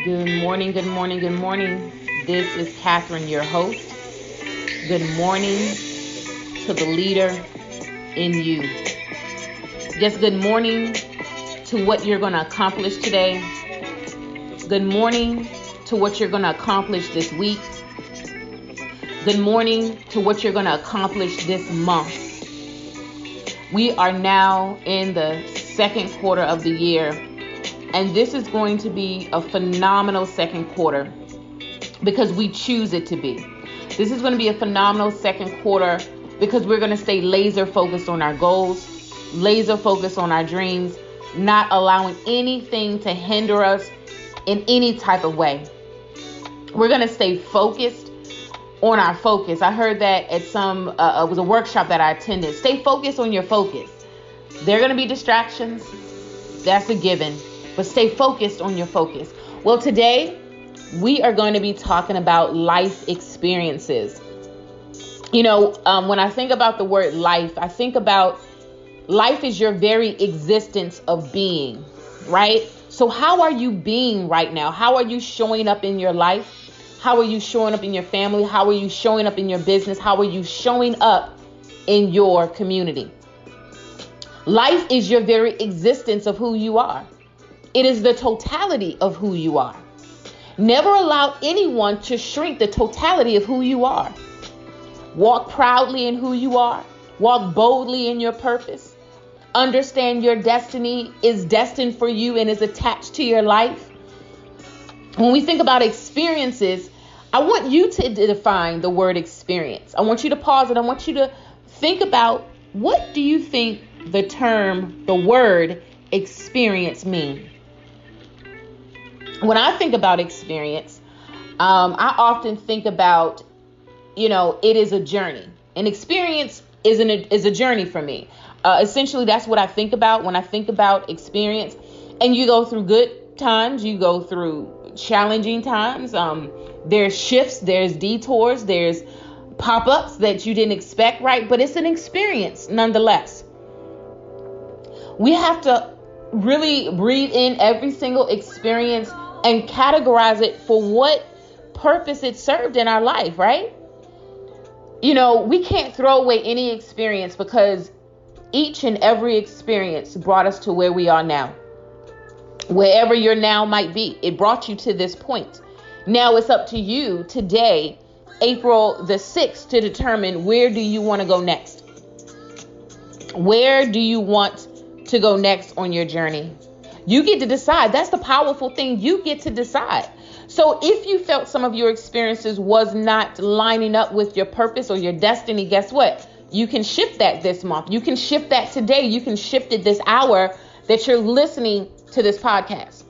Good morning, good morning, good morning. This is Catherine, your host. Good morning to the leader in you. Just good morning to what you're going to accomplish today. Good morning to what you're going to accomplish this week. Good morning to what you're going to accomplish this month. We are now in the second quarter of the year, and this is going to be a phenomenal second quarter because we choose it to be. This is going to be a phenomenal second quarter because we're going to stay laser focused on our goals, laser focused on our dreams, not allowing anything to hinder us in any type of way. We're going to stay focused on our focus. I heard that at it was a workshop that I attended. Stay focused on your focus. There are going to be distractions. That's a given. But stay focused on your focus. Well, today we are going to be talking about life experiences. When I think about the word life, I think about life is your very existence of being, right? So how are you being right now? How are you showing up in your life? How are you showing up in your family? How are you showing up in your business? How are you showing up in your community? Life is your very existence of who you are. It is the totality of who you are. Never allow anyone to shrink the totality of who you are. Walk proudly in who you are. Walk boldly in your purpose. Understand your destiny is destined for you and is attached to your life. When we think about experiences, I want you to define the word experience. I want you to pause and I want you to think about, what do you think the word experience mean? When I think about experience, I often think about, it is a journey. An experience is a journey for me. Essentially, that's what I think about when I think about experience. And you go through good times, you go through challenging times. There's shifts, there's detours, there's pop-ups that you didn't expect, right? But it's an experience nonetheless. We have to really breathe in every single experience and categorize it for what purpose it served in our life, right? We can't throw away any experience because each and every experience brought us to where we are now. Wherever your now might be, it brought you to this point. Now it's up to you today, April the 6th, to determine where do you want to go next? Where do you want to go next on your journey? You get to decide. That's the powerful thing. You get to decide. So if you felt some of your experiences was not lining up with your purpose or your destiny, guess what? You can shift that this month. You can shift that today. You can shift it this hour that you're listening to this podcast.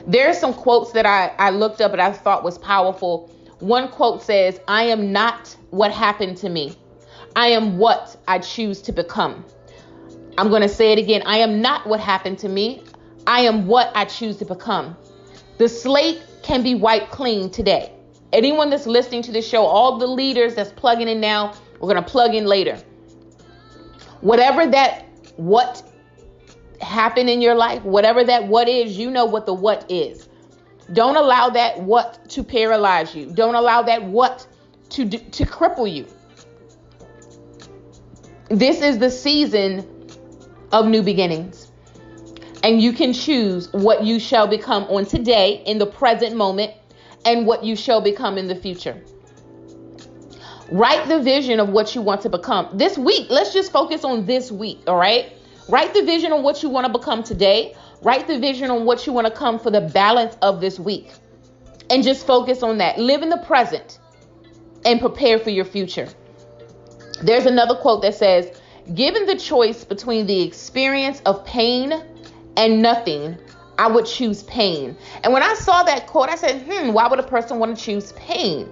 There are some quotes that I looked up and I thought was powerful. One quote says, "I am not what happened to me. I am what I choose to become." I'm going to say it again. I am not what happened to me. I am what I choose to become. The slate can be wiped clean today. Anyone that's listening to this show, all the leaders that's plugging in now, we're going to plug in later. Whatever that what happened in your life, whatever that what is, you know what the what is. Don't allow that what to paralyze you. Don't allow that what to cripple you. This is the season of new beginnings. And you can choose what you shall become on today in the present moment and what you shall become in the future. Write the vision of what you want to become. This week, let's just focus on this week, all right? Write the vision on what you want to become today. Write the vision on what you want to come for the balance of this week. And just focus on that. Live in the present and prepare for your future. There's another quote that says, "Given the choice between the experience of pain and nothing, I would choose pain." And when I saw that quote, I said, why would a person want to choose pain?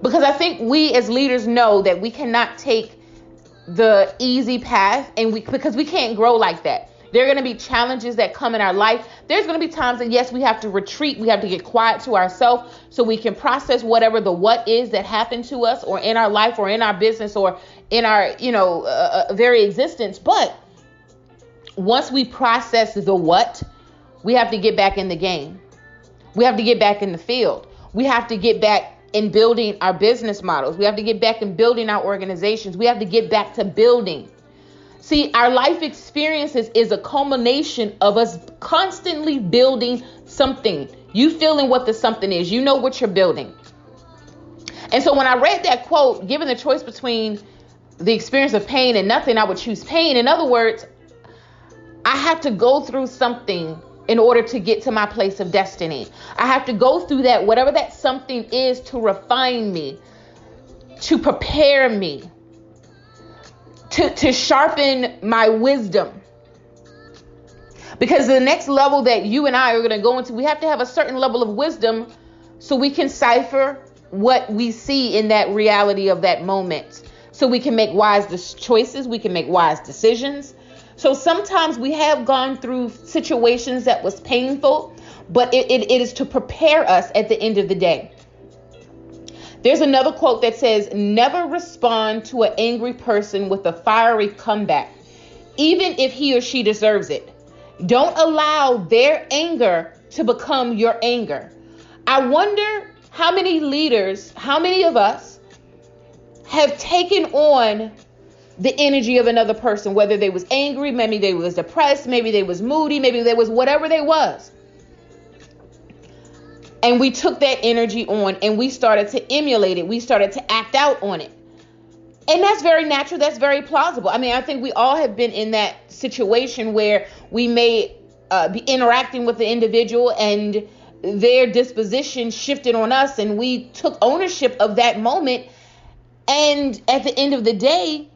Because I think we as leaders know that we cannot take the easy path because we can't grow like that. There are going to be challenges that come in our life. There's going to be times that, yes, we have to retreat. We have to get quiet to ourselves so we can process whatever the what is that happened to us or in our life or in our business or in our, very existence. But once we process the what, we have to get back in the game. We have to get back in the field. We have to get back in building our business models. We have to get back in building our organizations. We have to get back to building. See, our life experiences is a culmination of us constantly building something. You feeling what the something is. You know what you're building. And so when I read that quote, given the choice between the experience of pain and nothing, I would choose pain. In other words, I have to go through something in order to get to my place of destiny. I have to go through that, whatever that something is, to refine me, to prepare me, to sharpen my wisdom. Because the next level that you and I are going to go into, we have to have a certain level of wisdom so we can cipher what we see in that reality of that moment. So we can make wise choices. We can make wise decisions. So sometimes we have gone through situations that was painful, but it is to prepare us at the end of the day. There's another quote that says, never respond to an angry person with a fiery comeback, even if he or she deserves it. Don't allow their anger to become your anger. I wonder how many leaders, how many of us have taken on the energy of another person, whether they was angry, maybe they was depressed, maybe they was moody, maybe they was whatever they was. And we took that energy on and we started to emulate it. We started to act out on it. And that's very natural. That's very plausible. I mean, I think we all have been in that situation where we may be interacting with the individual and their disposition shifted on us and we took ownership of that moment. And at the end of the day,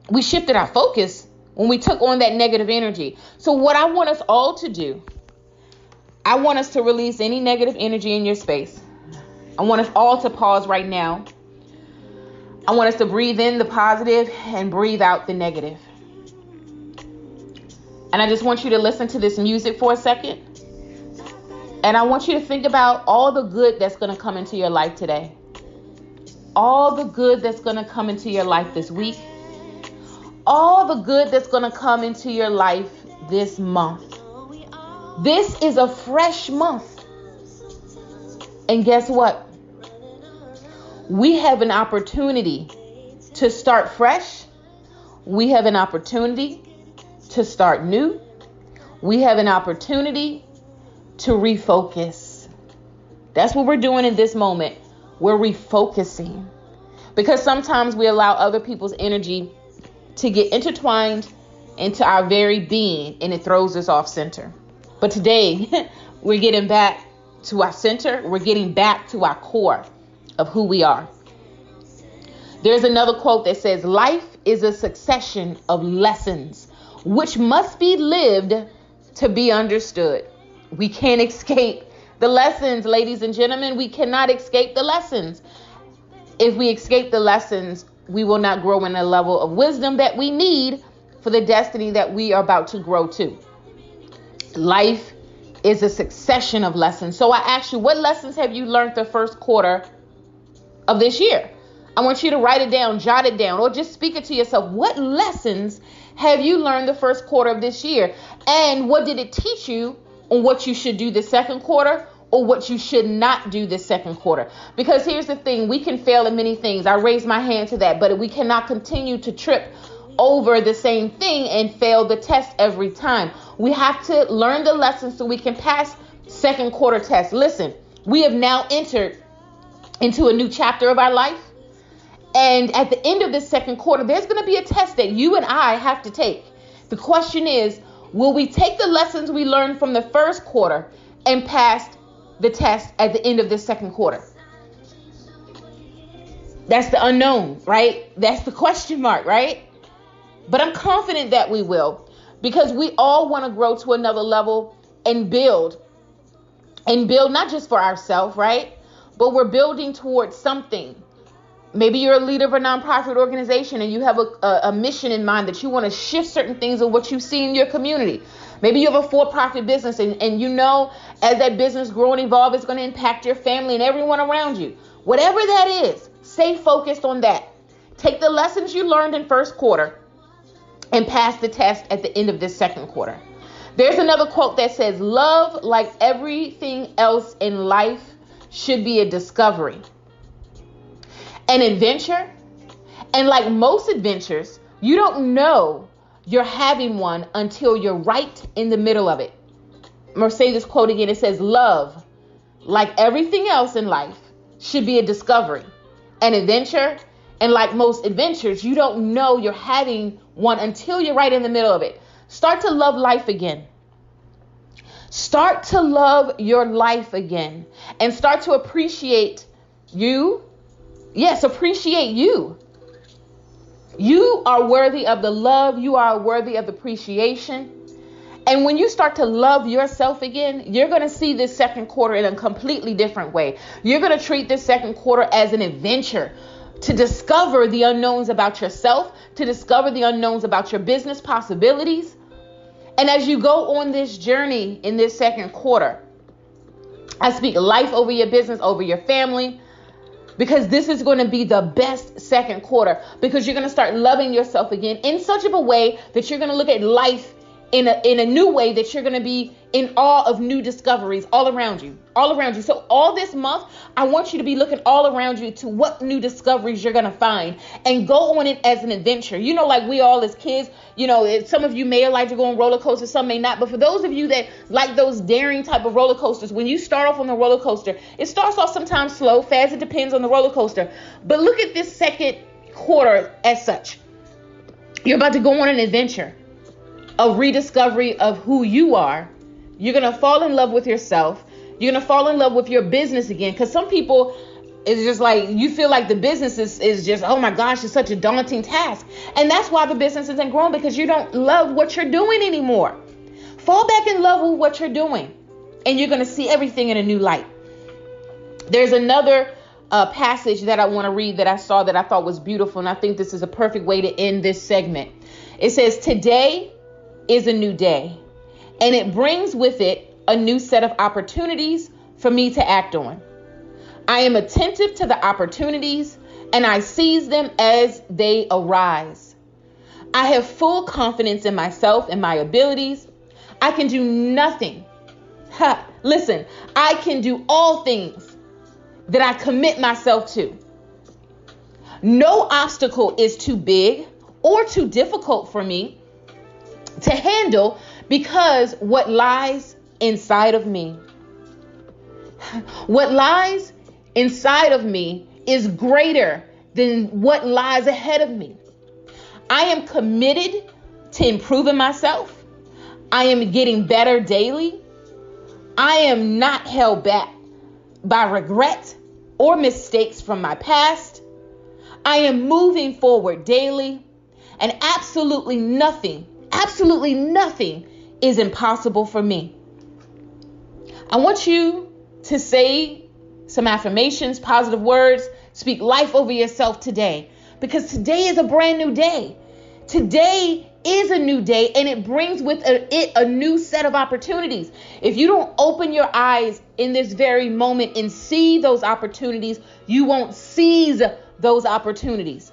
we shifted our focus when we took on that negative energy. So what I want us all to do, I want us to release any negative energy in your space. I want us all to pause right now. I want us to breathe in the positive and breathe out the negative. And I just want you to listen to this music for a second. And I want you to think about all the good that's going to come into your life today. All the good that's going to come into your life this week. All the good that's going to come into your life this month. This is a fresh month. And guess what? We have an opportunity to start fresh. We have an opportunity to start new. We have an opportunity to refocus. That's what we're doing in this moment. We're refocusing. Because sometimes we allow other people's energy to get intertwined into our very being, and it throws us off center. But today, we're getting back to our center. We're getting back to our core of who we are. There's another quote that says, life is a succession of lessons which must be lived to be understood. We can't escape the lessons, ladies and gentlemen. We cannot escape the lessons. If we escape the lessons, we will not grow in a level of wisdom that we need for the destiny that we are about to grow to. Life is a succession of lessons. So I ask you, what lessons have you learned the first quarter of this year? I want you to write it down, jot it down, or just speak it to yourself. What lessons have you learned the first quarter of this year? And what did it teach you on what you should do the second quarter or what you should not do the second quarter? Because here's the thing, we can fail at many things. I raise my hand to that, but we cannot continue to trip over the same thing and fail the test every time. We have to learn the lessons so we can pass second quarter tests. Listen, we have now entered into a new chapter of our life. And at the end of this second quarter, there's going to be a test that you and I have to take. The question is, will we take the lessons we learned from the first quarter and pass the test at the end of this second quarter? That's the unknown, right? That's the question mark, right? But I'm confident that we will, because we all want to grow to another level and build not just for ourselves, right? But we're building towards something. Maybe you're a leader of a nonprofit organization and you have a mission in mind that you want to shift certain things of what you see in your community. Maybe you have a for-profit business and you know as that business grow and evolve, it's going to impact your family and everyone around you. Whatever that is, stay focused on that. Take the lessons you learned in first quarter and pass the test at the end of this second quarter. There's another quote that says, love, like everything else in life, should be a discovery, an adventure. And like most adventures, you don't know you're having one until you're right in the middle of it. I'm going to say this quote again. It says, love, like everything else in life, should be a discovery, an adventure. And like most adventures, you don't know you're having one until you're right in the middle of it. Start to love life again. Start to love your life again and start to appreciate you. Yes, appreciate you. You are worthy of the love. You are worthy of appreciation. And when you start to love yourself again, you're going to see this second quarter in a completely different way. You're going to treat this second quarter as an adventure to discover the unknowns about yourself, to discover the unknowns about your business possibilities. And as you go on this journey in this second quarter, I speak life over your business, over your family, because this is going to be the best second quarter, because you're going to start loving yourself again in such of a way that you're going to look at life in a new way, that you're going to be in awe of new discoveries all around you. So all this month, I want you to be looking all around you to what new discoveries you're going to find and go on it as an adventure. You know, like we all as kids, you know, some of you may like to go on roller coasters, some may not. But for those of you that like those daring type of roller coasters, when you start off on the roller coaster, it starts off sometimes slow, fast. It depends on the roller coaster. But look at this second quarter as such. You're about to go on an adventure, a rediscovery of who you are. You're going to fall in love with yourself. You're going to fall in love with your business again. Because some people, it's just like, you feel like the business is just, oh my gosh, it's such a daunting task. And that's why the business isn't growing, because you don't love what you're doing anymore. Fall back in love with what you're doing, and you're going to see everything in a new light. There's another passage that I want to read that I saw that I thought was beautiful. And I think this is a perfect way to end this segment. It says, today is a new day, and it brings with it a new set of opportunities for me to act on. I am attentive to the opportunities, and I seize them as they arise. I have full confidence in myself and my abilities. I can do nothing. Listen, I can do all things that I commit myself to. No obstacle is too big or too difficult for me to handle, because what lies inside of me, what lies inside of me is greater than what lies ahead of me. I am committed to improving myself. I am getting better daily. I am not held back by regret or mistakes from my past. I am moving forward daily, and absolutely nothing is impossible for me. I want you to say some affirmations, positive words, speak life over yourself today, because today is a brand new day. Today is a new day, and it brings with it a new set of opportunities. If you don't open your eyes in this very moment and see those opportunities, you won't seize those opportunities.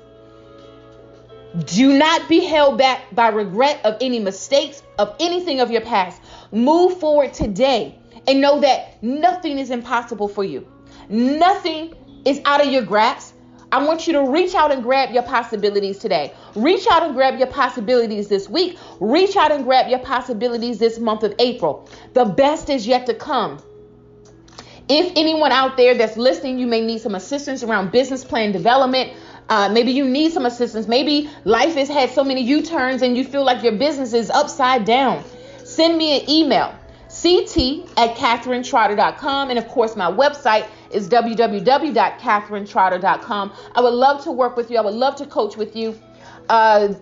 Do not be held back by regret of any mistakes, of anything of your past. Move forward today and know that nothing is impossible for you. Nothing is out of your grasp. I want you to reach out and grab your possibilities today. Reach out and grab your possibilities this week. Reach out and grab your possibilities this month of April. The best is yet to come. If anyone out there that's listening, you may need some assistance around business plan development. Maybe you need some assistance. Maybe life has had so many U-turns and you feel like your business is upside down. Send me an email, ct@katherinetrotter.com. And of course, my website is www.katherinetrotter.com. I would love to work with you. I would love to coach with you.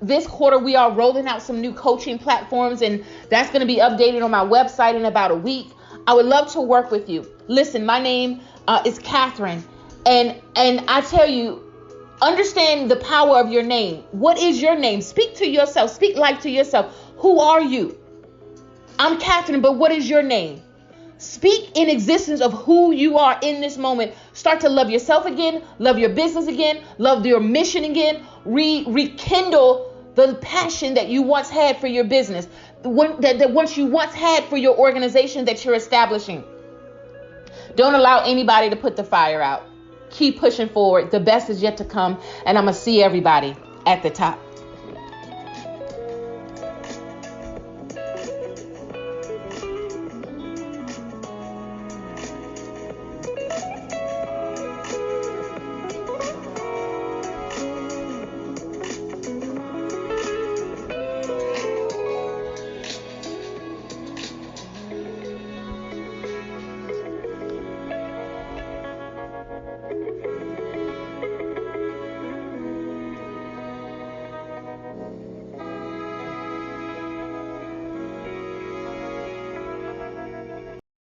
This quarter, we are rolling out some new coaching platforms, and that's going to be updated on my website in about a week. I would love to work with you. Listen, my name is Catherine, and I tell you, understand the power of your name. What is your name? Speak to yourself. Speak life to yourself. Who are you? I'm Catherine, but what is your name? Speak in existence of who you are in this moment. Start to love yourself again. Love your business again. Love your mission again. Rekindle the passion that you once had for your business, that once you once had for your organization that you're establishing. Don't allow anybody to put the fire out. Keep pushing forward. The best is yet to come, and I'm going to see everybody at the top.